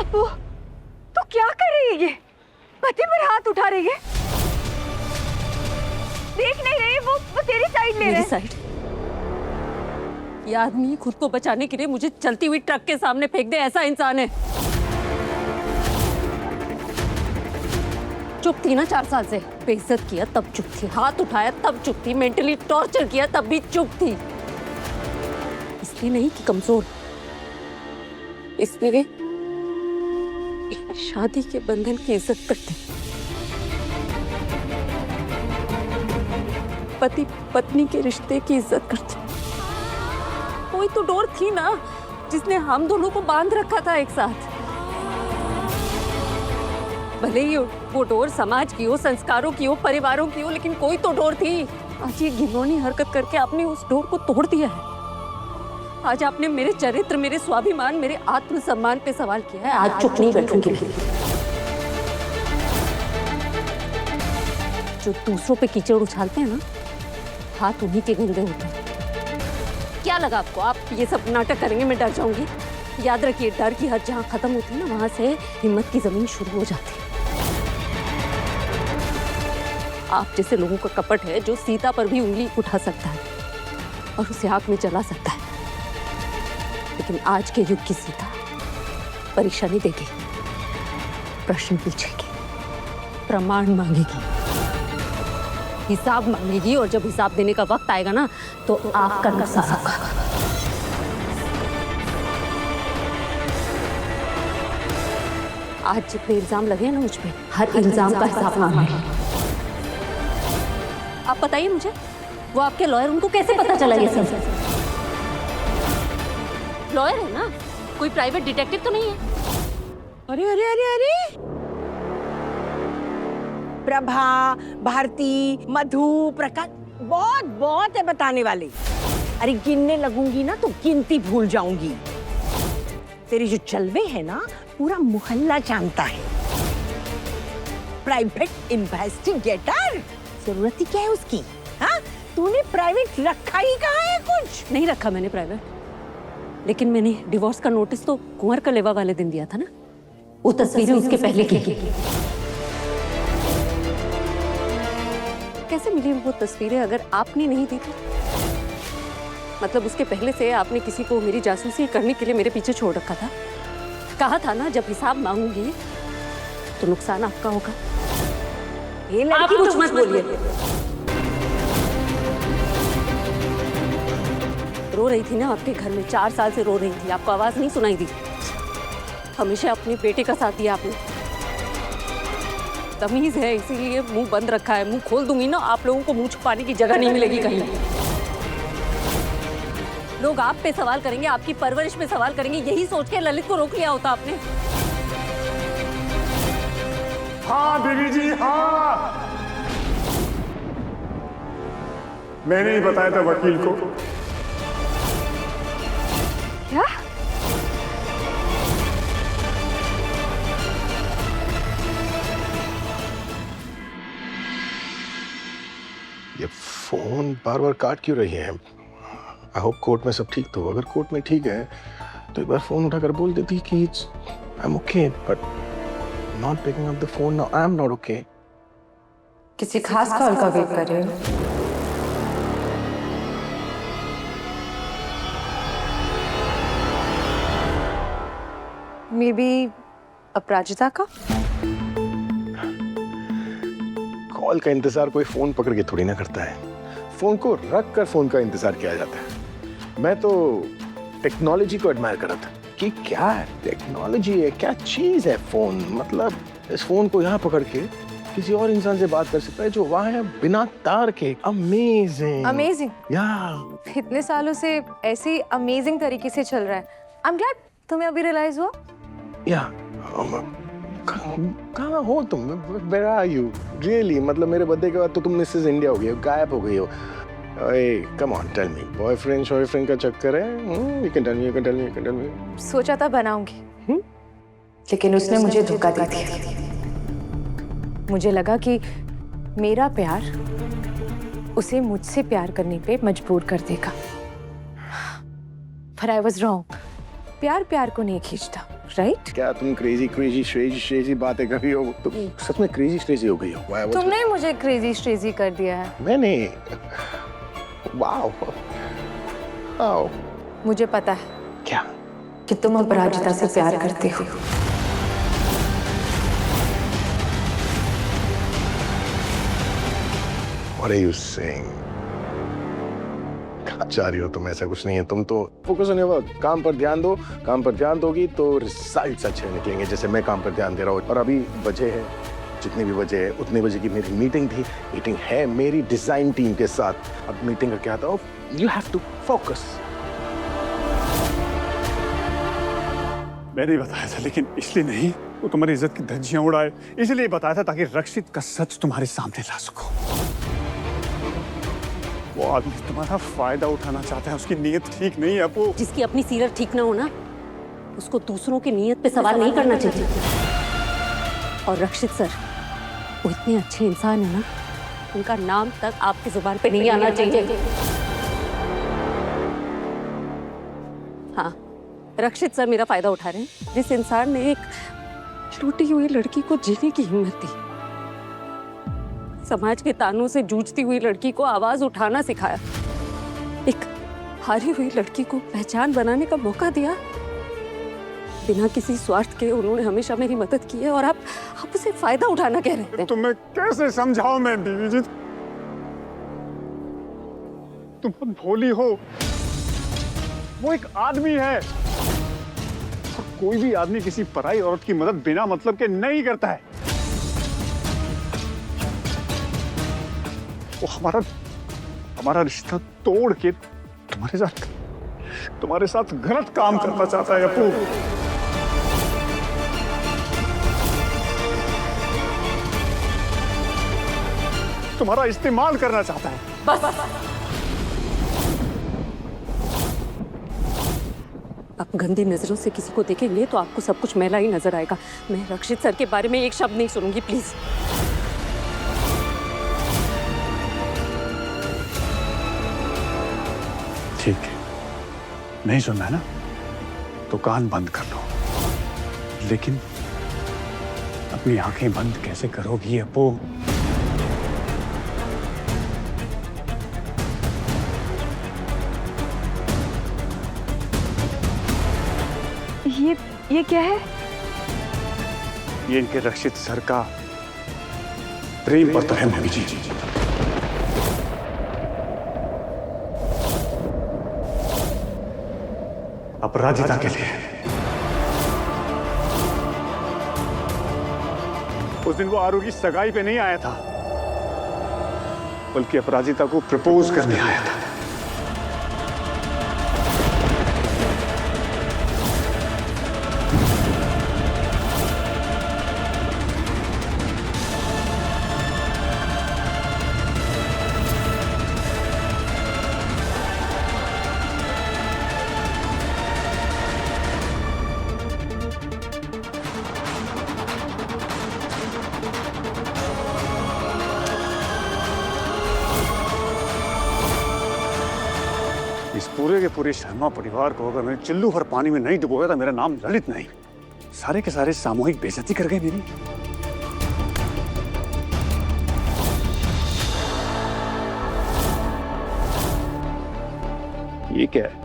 अपू, तो क्या कर रही है ये? पति पर हाथ उठा रही है। देख नहीं रही वो तेरी साइड ले रहे हैं। साइड? ये आदमी खुद को बचाने के लिए मुझे चलती हुई ट्रक के सामने फेंक दे, ऐसा इंसान है। चुप थी ना 4 साल से। बेइज्जत किया तब चुप थी, हाथ उठाया तब चुप थी, मेंटली टॉर्चर किया तब भी चुप थी। इसलिए नहीं कि कमजोर, इसलिए शादी के बंधन की इज्जत करते, पति पत्नी के रिश्ते की इज्जत करते। कोई तो डोर थी ना जिसने हम दोनों को बांध रखा था एक साथ। भले ही वो डोर समाज की हो, संस्कारों की हो, परिवारों की हो, लेकिन कोई तो डोर थी। आज ये घिनौनी हरकत करके आपने उस डोर को तोड़ दिया है। आज आपने मेरे चरित्र, मेरे स्वाभिमान, मेरे आत्मसम्मान पे सवाल किया है। आज चुप नहीं बैठूंगी। जो दूसरों पे कीचड़ उछालते हैं ना, हाथ उन्हीं के गंदे होते हैं। क्या लगा आपको आप ये सब नाटक करेंगे मैं डर जाऊंगी? याद रखिए, डर की हद जहाँ खत्म होती है ना, वहां से हिम्मत की जमीन शुरू हो जाती है। आप जैसे लोगों का कपट है जो सीता पर भी उंगली उठा सकता है और उसे आग में जला सकता है, लेकिन आज के युग की सीता परीक्षा नहीं देगी, प्रश्न पूछेगी, प्रमाण मांगेगी, हिसाब मांगेगी, और जब हिसाब देने का वक्त आएगा ना तो आपका नुकसान होगा। आज जितने इल्जाम लगे हैं ना मुझ पे, हर इल्जाम का हिसाब मांगेंगे। आप बताइए मुझे, वो आपके लॉयर, उनको कैसे पता चला ये सब? लॉयर है ना, कोई प्राइवेट डिटेक्टिव तो नहीं है। अरे अरे अरे अरे, प्रभा, भारती, मधु, प्रकाश, बहुत बहुत है बताने वाले। अरे गिनने लगूंगी ना तो गिनती भूल जाऊंगी। तेरे जो चलवे है ना, पूरा मोहल्ला जानता है। प्राइवेट इन्वेस्टिगेटर, जरूरत ही क्या है उसकी? हाँ, तूने प्राइवेट रखा ही कहाँ है? कुछ नहीं रखा मैंने प्राइवेट, लेकिन मैंने डिवोर्स का नोटिस तो कुंवर कलेवा वाले दिन दिया था ना। वो तस्वीरें उसके पहले की। कैसे मिली वो तस्वीरें अगर आपने नहीं दी थी? मतलब उसके पहले से आपने किसी को मेरी जासूसी करने के लिए मेरे पीछे छोड़ रखा था। कहा था ना, जब हिसाब मांगूंगी तो नुकसान आपका होगा। ये लड़की कुछ मत बोलिए। रो रही थी ना आपके घर में, 4 साल से रो रही थी, आपको आवाज नहीं सुनाई दी? हमेशा अपने बेटे का साथ दिया आपने। तमीज है इसीलिए मुंह बंद रखा है। मुंह खोल दूंगी ना, आप लोगों को मुंह छुपाने की जगह नहीं मिलेगी कहीं। लोग आप पे सवाल करेंगे, आपकी परवरिश पे सवाल करेंगे, यही सोच के ललित को रोक लिया होता आपने। हाँ बीबी जी, हाँ, मैंने ही बताया था वकील को। क्या? ये फोन बार बार काट क्यों रही है? आई होप कोर्ट में सब ठीक तो। अगर कोर्ट में ठीक है तो एक बार फोन उठाकर बोल देती कि I am okay, but not picking up the phone now. I am not okay. किसी खास कॉल का वेट कर रहे हो? मे बी अपराजिता का? कॉल का इंतजार कोई फोन पकड़ के थोड़ी ना करता है। फोन को रख कर फोन का इंतजार किया जाता है। मैं तो टेक्नोलॉजी को एडमायर कर रहा था कि क्या टेक्नोलॉजी है, क्या चीज है फोन। मतलब इस फोन को यहाँ पकड़ के किसी और इंसान से बात कर सकता है जो वहाँ है बिना तार के। Amazing amazing. या इतने सालों से ऐसे ही अमेजिंग तरीके से चल रहा है। आई एम ग्लैड तुम्हें अभी रियलाइज हुआ। या कहाँ हो तुम? Where are you? Really? मतलब मेरे बर्थडे के बाद तो तुम मिसेस इंडिया हो गई हो, गायब हो गई हो। Come on, tell me, boyfriend शॉयफ्रेंड का चक्कर है? You can tell me, you can tell me, you can tell me. सोचा था बनाऊंगी, लेकिन उसने मुझे धोखा दे दिया। मुझे लगा कि मेरा प्यार उसे मुझसे प्यार करने पे मजबूर कर देगा, पर I was wrong। प्यार प्यार को नहीं खींचता, राइट? क्या तुम क्रेजी क्रेजी श्रेजी श्रेजी बातें कर रही हो? तुम सच में क्रेजी श्रेजी हो गई हो? Why, what's तुमने मुझे क्रेजी श्रेजी कर दिया है। मैंने? Wow, wow. मुझे पता है क्या? कि तुम अपराजिता से प्यार करते हो। What are you saying? कहाँ जा रही हो तुम? ऐसा कुछ नहीं है। तुम तो फोकस ऑन योर वर्क, काम पर ध्यान दो। काम पर ध्यान दोगी तो रिजल्ट्स अच्छे निकलेंगे, जैसे मैं काम पर ध्यान दे रहा हूँ। और अभी बजे है जितने भी बजे है उतने बजे की मेरी मीटिंग थी। मीटिंग है मेरी डिजाइन टीम के साथ। अब मीटिंग का क्या था? You have to focus. मैंने बताया था, लेकिन इसलिए नहीं वो तुम्हारी इज्जत की धज्जियां उड़ाए, इसलिए बताया था ताकि रक्षित का सच तुम्हारे सामने ला सको। वो आदमी तुम्हारा फायदा उठाना चाहता है, उसकी नीयत ठीक नहीं है अपू। जिसकी अपनी सीरत ठीक ना हो ना, उसको दूसरों की नीयत पे सवाल नहीं करना चाहिए। और रक्षित सर वो इतने अच्छे इंसान है ना, उनका नाम तक आपकी जुबान पे नहीं आना चाहिए। हाँ, रक्षित सर मेरा फायदा उठा रहे हैं। जिस इंसान ने एक टूटी हुई लड़की को जीने की हिम्मत दी, समाज के तानों से जूझती हुई लड़की को आवाज उठाना सिखाया, एक हारी हुई लड़की को पहचान बनाने का मौका दिया, बिना किसी स्वार्थ के उन्होंने हमेशा मेरी मदद की है, और आप उसे फायदा उठाना कह रहे हैं। तुम्हें कैसे समझाऊं मैं बीवी जी? तुम बहुत भोली हो। वो एक आदमी है, और कोई भी आदमी किसी पराई औरत की मदद बिना मतलब के नहीं करता है। वो हमारा रिश्ता तोड़ के तुम्हारे साथ गलत काम करना चाहता है अपू। तुम्हारा इस्तेमाल करना चाहता है। बस आप गंदी नजरों से किसी को देखेंगे तो आपको सब कुछ मैला ही नजर आएगा। मैं रक्षित सर के बारे में एक शब्द नहीं सुनूंगी, प्लीज। ठीक है, नहीं सुनना है ना तो कान बंद कर लो, लेकिन अपनी आंखें बंद कैसे करोगी अपू? ये क्या है? ये इनके रक्षित सर का प्रेम पत्र है मम्मी जी। अपराजिता के लिए। उस दिन वो आरू की सगाई पे नहीं आया था, बल्कि अपराजिता को प्रपोज करने आया था। इस पूरे के पूरे शर्मा परिवार को अगर मैंने चिल्लू भर पानी में नहीं डुबोया था, मेरा नाम ललित नहीं। सारे के सारे सामूहिक बेइज्जती कर गए मेरी। ये क्या है?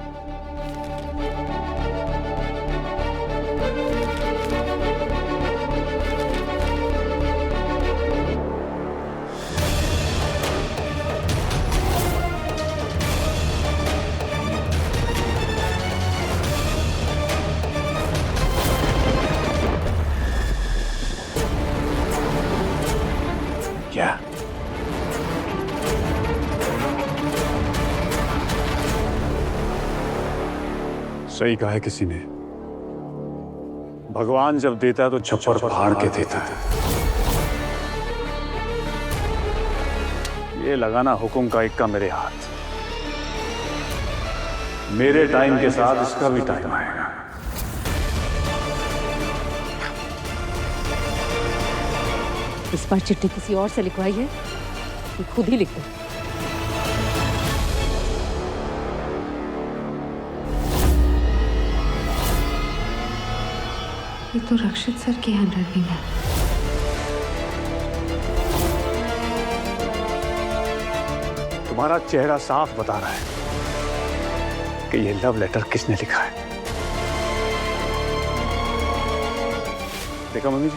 क्या? सही कहा है किसी ने, भगवान जब देता है तो छप्पर फाड़ के देता है। ये लगाना हुक्म का इक्का मेरे हाथ। मेरे टाइम के साथ इसका भी टाइम आएगा। इस बार चिट्ठी किसी और से लिखवाई है, खुद ही लिख दो। ये तो रक्षित सर की हैंडराइटिंग है। तुम्हारा चेहरा साफ बता रहा है कि ये लव लेटर किसने लिखा है। देखा मम्मी जी,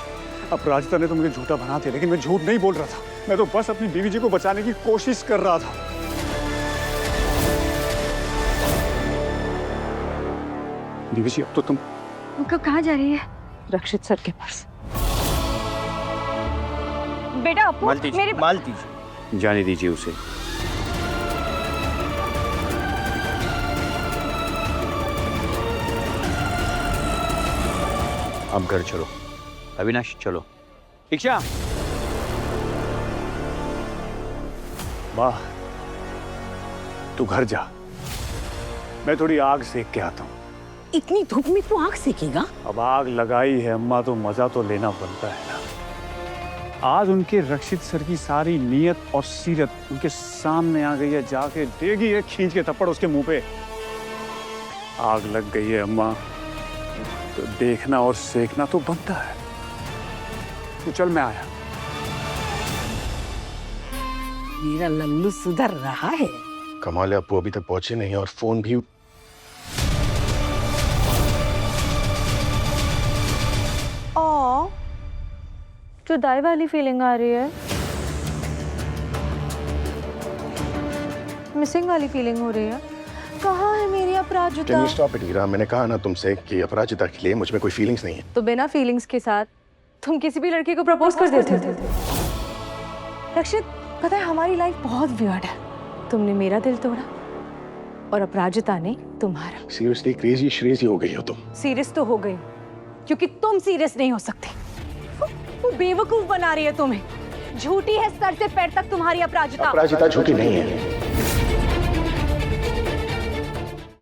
अपराजिता ने तो मुझे झूठा बना दिया, लेकिन मैं झूठ नहीं बोल रहा था। मैं तो बस अपनी बीवी जी को बचाने की कोशिश कर रहा था। बीवी जी, अब तो तुम कहाँ जा रही है? रक्षित सर के पास। बेटा अपू, मेरे मालती जाने दीजिए उसे। अब घर चलो। अविनाश चलो। इच्छा, वाह, तू घर जा, मैं थोड़ी आग सेक के आता हूँ। इतनी धूप में तू आग सेकेगा? अब आग लगाई है अम्मा तो मजा तो लेना बनता है ना। आज उनके रक्षित सर की सारी नीयत और सीरत उनके सामने आ गई है, जाके देगी है खींच के थप्पड़ उसके मुंह पे। आग लग गई है अम्मा, तो देखना और सेकना तो बनता है। तू चल, मैं आया। मेरा लल्लू सुधर रहा है। कमाल है, अप्पू अभी तक पहुंचे नहीं और फोन भी। ओ, जुदाई वाली फीलिंग आ रही है, मिसिंग वाली फीलिंग हो रही है। कहाँ है मेरी अपराजिता? Can you stop it, हीरा? मैंने कहा ना तुमसे कि अपराजिता के लिए मुझ में कोई फीलिंग्स नहीं है। तो बिना फीलिंग्स के साथ तुम किसी भी लड़की को प्रपोज कर देते थे। रक्षित, पता है हमारी लाइफ बहुत वियर्ड है। तुमने मेरा दिल तोड़ा और अपराजिता ने तुम्हारा। सीरियसली क्रेजी श्रेजी हो गई हो तुम। सीरियस तो हो गई क्योंकि तुम सीरियस नहीं हो सकते। वो बेवकूफ बना रही है तुम्हें। झूठी है सर से पैर तक तुम्हारी अपराजिता। अपराजिता झूठी नहीं है।